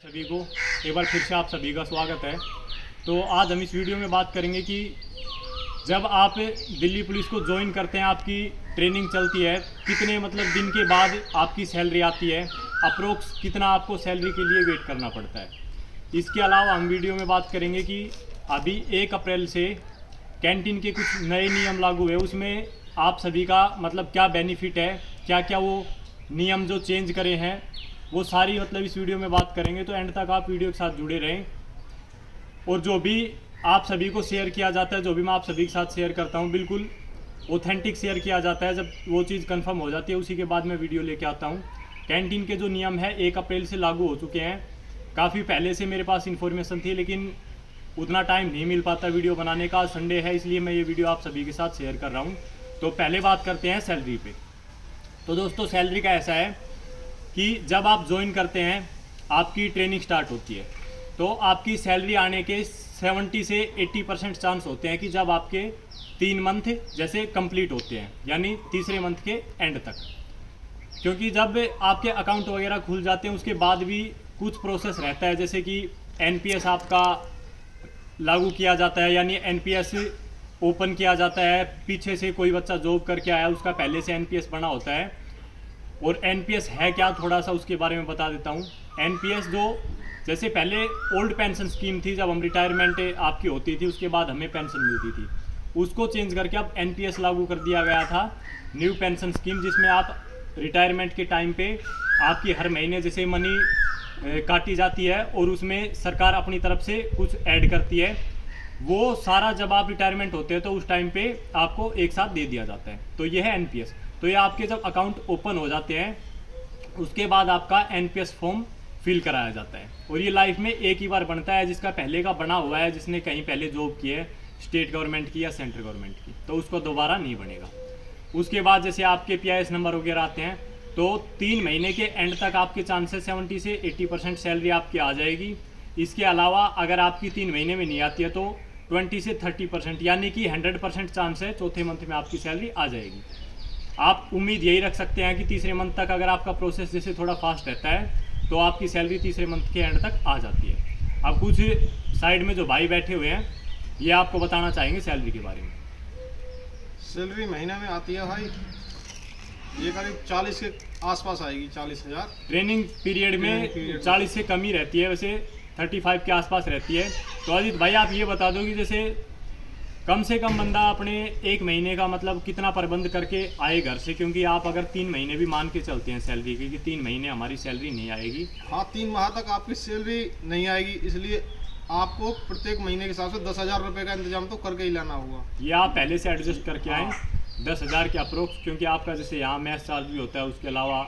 सभी को एक बार फिर से आप सभी का स्वागत है। तो आज हम इस वीडियो में बात करेंगे कि जब आप दिल्ली पुलिस को ज्वाइन करते हैं, आपकी ट्रेनिंग चलती है, कितने मतलब दिन के बाद आपकी सैलरी आती है, अप्रोक्स कितना आपको सैलरी के लिए वेट करना पड़ता है। इसके अलावा हम वीडियो में बात करेंगे कि अभी 1 अप्रैल से कैंटीन के कुछ नए नियम लागू हुए, उसमें आप सभी का मतलब क्या बेनिफिट है, क्या क्या वो नियम जो चेंज करे हैं, वो सारी मतलब इस वीडियो में बात करेंगे। तो एंड तक आप वीडियो के साथ जुड़े रहें। और जो भी आप सभी को शेयर किया जाता है, जो भी मैं आप सभी के साथ शेयर करता हूँ, बिल्कुल ऑथेंटिक शेयर किया जाता है। जब वो चीज़ कंफर्म हो जाती है उसी के बाद मैं वीडियो लेके आता हूँ। कैंटीन के जो नियम है 1 अप्रैल से लागू हो चुके हैं। काफ़ी पहले से मेरे पास इन्फॉर्मेशन थी, लेकिन उतना टाइम नहीं मिल पाता वीडियो बनाने का। संडे है इसलिए मैं ये वीडियो आप सभी के साथ शेयर कर रहा हूँ। तो पहले बात करते हैं सैलरी पे। तो दोस्तों सैलरी का ऐसा है कि जब आप ज्वाइन करते हैं, आपकी ट्रेनिंग स्टार्ट होती है, तो आपकी सैलरी आने के 70 से 80% चांस होते हैं कि जब आपके 3 मंथ जैसे कंप्लीट होते हैं, यानी तीसरे मंथ के एंड तक। क्योंकि जब आपके अकाउंट वगैरह खुल जाते हैं उसके बाद भी कुछ प्रोसेस रहता है, जैसे कि एनपीएस आपका लागू किया जाता है, यानी एनपीएस ओपन किया जाता है। पीछे से कोई बच्चा जॉब करके आया, उसका पहले से एनपीएस बना होता है। और एनपीएस है क्या, थोड़ा सा उसके बारे में बता देता हूँ। एनपीएस जो जैसे पहले ओल्ड पेंशन स्कीम थी, जब हम रिटायरमेंट आपकी होती थी उसके बाद हमें पेंशन मिलती थी, उसको चेंज करके अब एनपीएस लागू कर दिया गया था, न्यू पेंशन स्कीम, जिसमें आप रिटायरमेंट के टाइम पे आपकी हर महीने जैसे मनी काटी जाती है और उसमें सरकार अपनी तरफ से कुछ ऐड करती है। वो सारा जब आप रिटायरमेंट होते हैं तो उस टाइम पे आपको एक साथ दे दिया जाता है। तो ये है एनपीएस। तो ये आपके जब अकाउंट ओपन हो जाते हैं उसके बाद आपका एनपीएस फॉर्म फिल कराया जाता है। और ये लाइफ में एक ही बार बनता है। जिसका पहले का बना हुआ है, जिसने कहीं पहले जॉब की है स्टेट गवर्नमेंट की या सेंट्रल गवर्नमेंट की, तो उसको दोबारा नहीं बनेगा। उसके बाद जैसे आपके पीआईएस नंबर वगैरह आते हैं, तो 3 महीने के एंड तक आपके चांसेस 70 से 80% सैलरी आपकी आ जाएगी। इसके अलावा अगर आपकी 3 महीने में नहीं आती है तो 20 से 30%, यानी कि 100% चांस है चौथे मंथ में आपकी सैलरी आ जाएगी। आप उम्मीद यही रख सकते हैं कि तीसरे मंथ तक अगर आपका प्रोसेस जैसे थोड़ा फास्ट रहता है तो आपकी सैलरी तीसरे मंथ के एंड तक आ जाती है। अब कुछ साइड में जो भाई बैठे हुए हैं ये आपको बताना चाहेंगे सैलरी के बारे में। सैलरी महीने में आती है भाई, ये करीब 40 के आसपास आएगी, 40,000। ट्रेनिंग पीरियड में 40 से कम ही रहती है, वैसे 35 के आसपास रहती है। तो अजीत भाई आप ये बता दो कि जैसे कम से कम बंदा अपने 1 महीने का मतलब कितना प्रबंध करके आए घर से, क्योंकि आप अगर 3 महीने भी मान के चलते हैं सैलरी की कि 3 महीने हमारी सैलरी नहीं आएगी। हाँ, 3 माह तक आपकी सैलरी नहीं आएगी, इसलिए आपको प्रत्येक महीने के हिसाब से 10,000 रुपये का इंतजाम तो करके ही लाना होगा। ये आप पहले से एडजस्ट करके आएँ 10,000 के अप्रोक्स, क्योंकि आपका जैसे यहाँ मैस चार्ज भी होता है, उसके अलावा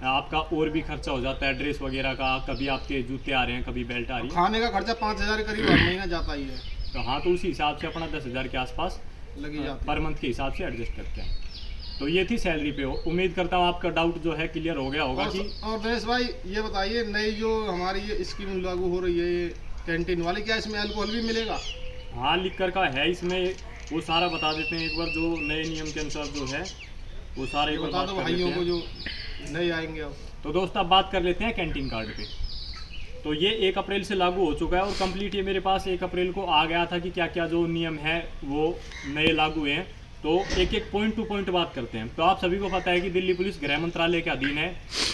आपका और भी खर्चा हो जाता है, ड्रेस वगैरह का, कभी आपके जूते आ रहे हैं, कभी बेल्ट आ रही है, खाने का खर्चा 5,000 के करीब हर महीना जाता ही है। तो हाँ, तो उसी हिसाब से अपना 10,000 के आसपास लगी जाती पर मंथ के हिसाब से एडजस्ट करते हैं। तो ये थी सैलरी पे। उम्मीद करता हूँ आपका डाउट जो है क्लियर हो गया होगा। कि और दिनेश भाई ये बताइए, नई जो हमारी ये स्कीम लागू हो रही है ये कैंटीन वाली, क्या इसमें अल्कोहल भी मिलेगा? हाँ, लिख कर का है इसमें, वो सारा बता देते हैं एक बार, जो नए नियम के अनुसार जो है वो सारे एक बार बता बात दो कर भाइयों लेते को हैं। जो नए आएंगे अब। तो दोस्त अब बात कर लेते हैं कैंटीन कार्ड पे। तो ये 1 अप्रैल से लागू हो चुका है और कंप्लीट ये मेरे पास 1 अप्रैल को आ गया था कि क्या क्या जो नियम है वो नए लागू हैं। तो एक एक पॉइंट टू पॉइंट बात करते हैं। तो आप सभी को पता है कि दिल्ली पुलिस गृह मंत्रालय के अधीन है।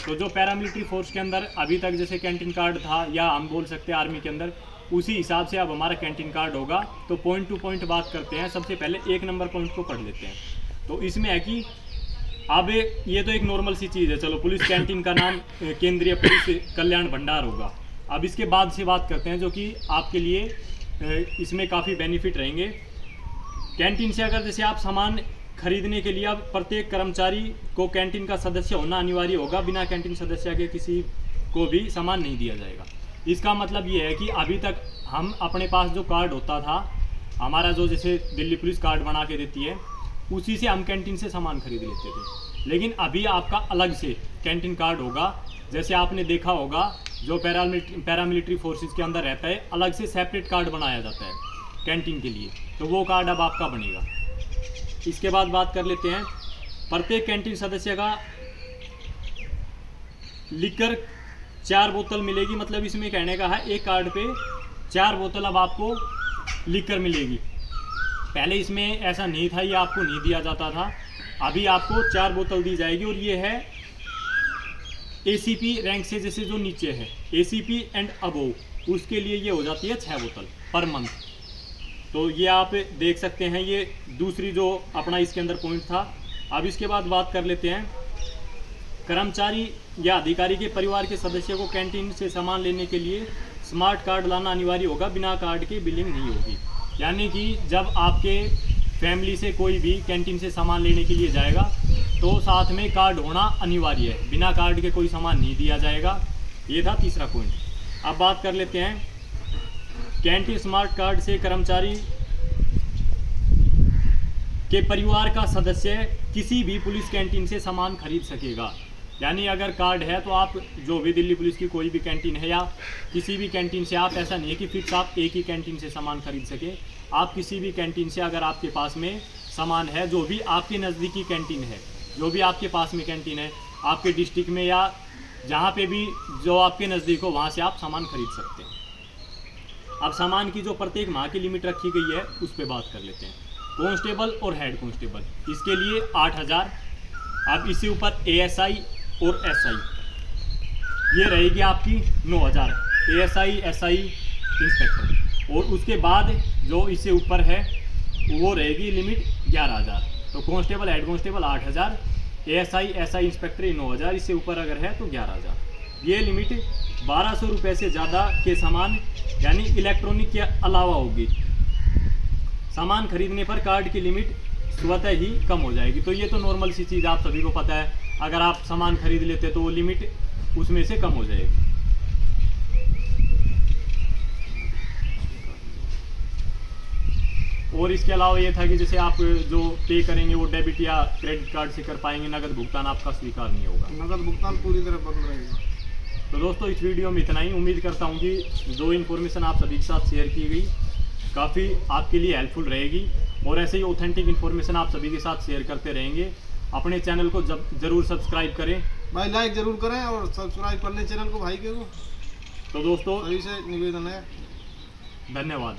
तो जो पैरामिलिट्री फोर्स के अंदर अभी तक जैसे कैंटीन कार्ड था, या हम बोल सकते हैं आर्मी के अंदर, उसी हिसाब से अब हमारा कैंटीन कार्ड होगा। तो पॉइंट टू पॉइंट बात करते हैं। सबसे पहले 1 नंबर पॉइंट को पढ़ लेते हैं। तो इसमें है कि अब ये तो एक नॉर्मल सी चीज़ है, चलो पुलिस कैंटीन का नाम केंद्रीय पुलिस कल्याण भंडार होगा। अब इसके बाद से बात करते हैं जो कि आपके लिए इसमें काफ़ी बेनिफिट रहेंगे। कैंटीन से अगर जैसे आप सामान खरीदने के लिए अब प्रत्येक कर्मचारी को कैंटीन का सदस्य होना अनिवार्य होगा। बिना कैंटीन सदस्य के किसी को भी सामान नहीं दिया जाएगा। इसका मतलब ये है कि अभी तक हम अपने पास जो कार्ड होता था, हमारा जो जैसे दिल्ली पुलिस कार्ड बना के देती है, उसी से हम कैंटीन से सामान खरीद लेते थे। लेकिन अभी आपका अलग से कैंटीन कार्ड होगा। जैसे आपने देखा होगा जो पैरामिलिट्री फोर्सेस के अंदर रहता है, अलग से सेपरेट कार्ड बनाया जाता है कैंटीन के लिए। तो वो कार्ड अब आपका बनेगा। इसके बाद बात कर लेते हैं प्रत्येक कैंटीन सदस्य का लिखकर 4 बोतल मिलेगी। मतलब इसमें कहने का है एक कार्ड पे 4 बोतल अब आपको लिख कर मिलेगी। पहले इसमें ऐसा नहीं था, ये आपको नहीं दिया जाता था। अभी आपको 4 बोतल दी जाएगी और ये है ACP रैंक से जैसे जो नीचे है ACP एंड अबोव, उसके लिए ये हो जाती है 6 बोतल पर मंथ। तो ये आप देख सकते हैं, ये दूसरी जो अपना इसके अंदर पॉइंट था। अब इसके बाद बात कर लेते हैं, कर्मचारी या अधिकारी के परिवार के सदस्य को कैंटीन से सामान लेने के लिए स्मार्ट कार्ड लाना अनिवार्य होगा, बिना कार्ड के बिलिंग नहीं होगी। यानी कि जब आपके फैमिली से कोई भी कैंटीन से सामान लेने के लिए जाएगा तो साथ में कार्ड होना अनिवार्य है, बिना कार्ड के कोई सामान नहीं दिया जाएगा। ये था तीसरा पॉइंट। अब बात कर लेते हैं, कैंटीन स्मार्ट कार्ड से कर्मचारी के परिवार का सदस्य किसी भी पुलिस कैंटीन से सामान खरीद सकेगा। यानी अगर कार्ड है तो आप जो भी दिल्ली पुलिस की कोई भी कैंटीन है या किसी भी कैंटीन से, आप ऐसा नहीं है कि फिक्स आप एक ही कैंटीन से सामान खरीद सके। आप किसी भी कैंटीन से अगर आपके पास में सामान है, जो भी आपके नज़दीकी कैंटीन है, जो भी आपके पास में कैंटीन है आपके डिस्ट्रिक्ट में या जहाँ पे भी जो आपके नज़दीक हो, वहाँ से आप सामान खरीद सकते हैं। अब सामान की जो प्रत्येक माह की लिमिट रखी गई है उस पर बात कर लेते हैं। कांस्टेबल और हेड कांस्टेबल, इसके लिए 8000। अब इससे ऊपर ASI और SI, ये रहेगी आपकी 9000 ASI SI इंस्पेक्टर। और उसके बाद जो इससे ऊपर है वो रहेगी लिमिट 11000। तो constable head constable 8000, ASI SI inspector 9000, इससे ऊपर अगर है तो 11000। ये लिमिट 1200 रुपये से ज़्यादा के सामान यानी इलेक्ट्रॉनिक के अलावा होगी। सामान खरीदने पर कार्ड की लिमिट स्वतः ही कम हो जाएगी। तो ये तो नॉर्मल सी चीज़ आप सभी को पता है, अगर आप सामान खरीद लेते तो वो लिमिट उसमें से कम हो जाएगी। और इसके अलावा ये था कि जैसे आप जो पे करेंगे वो डेबिट या क्रेडिट कार्ड से कर पाएंगे, नगद भुगतान आपका स्वीकार नहीं होगा। नगद भुगतान पूरी तरह बंद रहेगा। तो दोस्तों इस वीडियो में इतना ही। उम्मीद करता हूँ कि जो इन्फॉर्मेशन आप सभी के साथ शेयर की गई काफ़ी आपके लिए हेल्पफुल रहेगी, और ऐसे ही ऑथेंटिक इन्फॉर्मेशन आप सभी के साथ शेयर करते रहेंगे। अपने चैनल को ज़रूर सब्सक्राइब करें भाई, लाइक जरूर करें और सब्सक्राइब कर लें चैनल को भाई के को। तो दोस्तों सभी से निवेदन है। धन्यवाद।